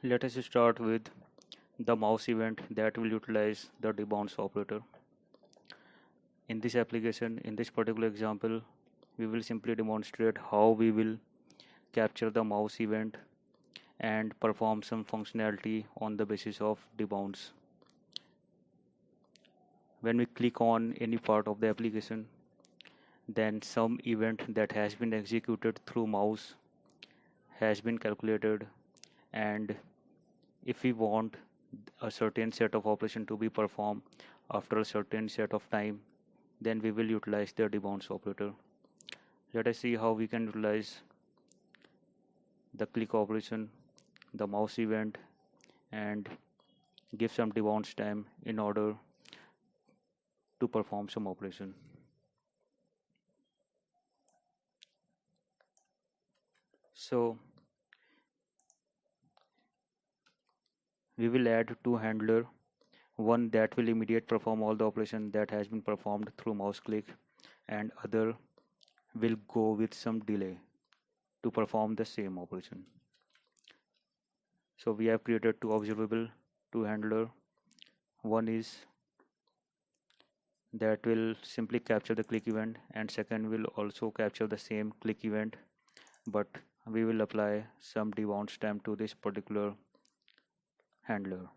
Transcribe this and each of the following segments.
Let us start with the mouse event that will utilize the debounce operator. In this application, in this particular example, we will simply demonstrate how we will capture the mouse event and perform some functionality on the basis of debounce. When we click on any part of the application, then some event that has been executed through mouse has been calculated, and if we want a certain set of operation to be performed after a certain set of time, then we will utilize the debounce operator. Let us see how we can utilize the click operation, the mouse event, and give some debounce time in order to perform some operation. So we will add two handler, one that will immediate perform all the operation that has been performed through mouse click, and other will go with some delay to perform the same operation. So we have created two observable, two handler. One is that will simply capture the click event, and second will also capture the same click event, but we will apply some debounce time to this particular handler.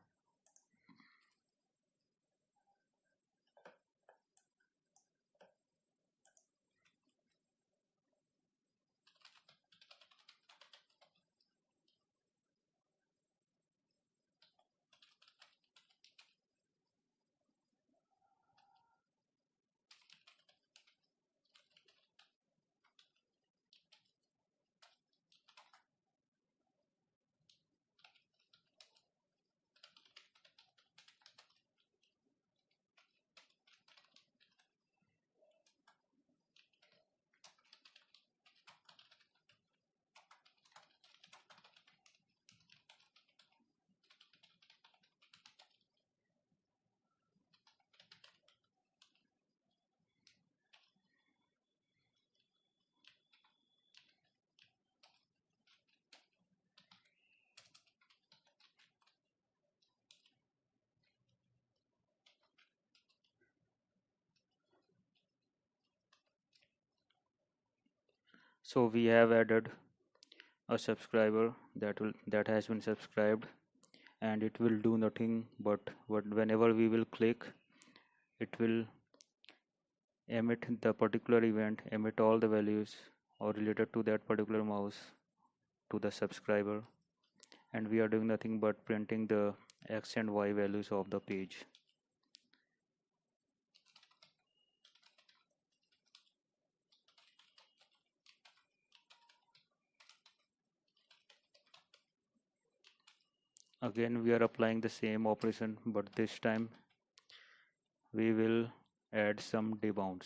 So we have added a subscriber that has been subscribed, and it will do nothing but whenever we will click, it will emit the particular event, emit all the values or related to that particular mouse to the subscriber, and we are doing nothing but printing the x and y values of the page. Again we are applying the same operation, but this time we will add some debounce.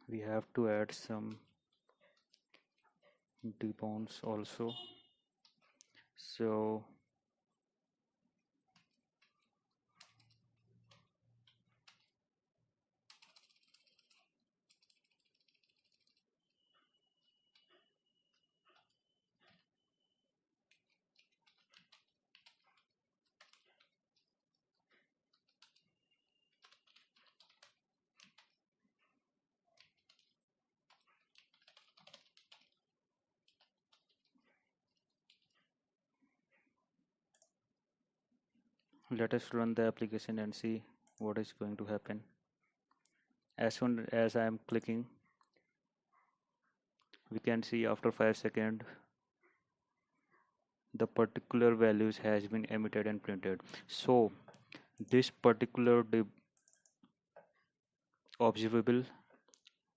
We have to add some debounce also. So let us run the application and see what is going to happen. As soon as I am clicking, we can see after 5 seconds the particular values has been emitted and printed. So this particular observable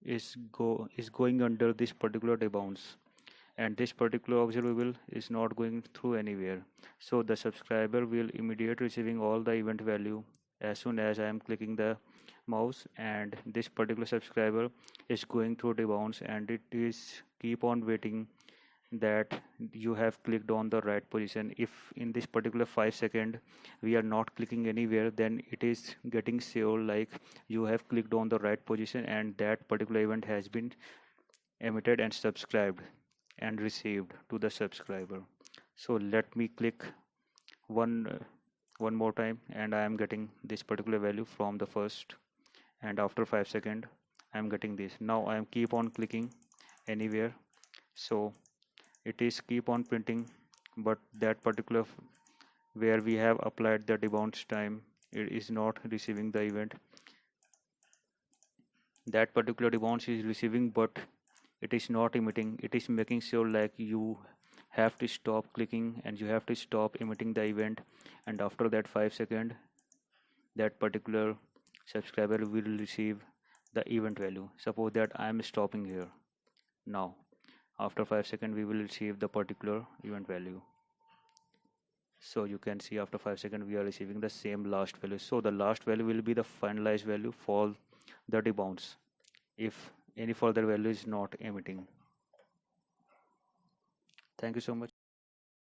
is going under this particular debounce, and this particular observable is not going through anywhere. So the subscriber will immediately receiving all the event value as soon as I am clicking the mouse, and this particular subscriber is going through debounce, and it is keep on waiting that you have clicked on the right position. If in this particular 5 second we are not clicking anywhere, then it is getting sure like you have clicked on the right position and that particular event has been emitted and subscribed and received to the subscriber. So let me click one one more time, and I am getting this particular value from the first, and after 5 seconds I am getting this. Now I am keep on clicking anywhere, so it is keep on printing, but that particular where we have applied the debounce time, it is not receiving the event. That particular debounce is receiving, but it is not emitting. It is making sure like you have to stop clicking and you have to stop emitting the event, and after that 5 second that particular subscriber will receive the event value. Suppose that I am stopping here. Now after 5 seconds we will receive the particular event value. So you can see after 5 seconds we are receiving the same last value. So the last value will be the finalized value for the debounce if any further value is not emitting. Thank you so much.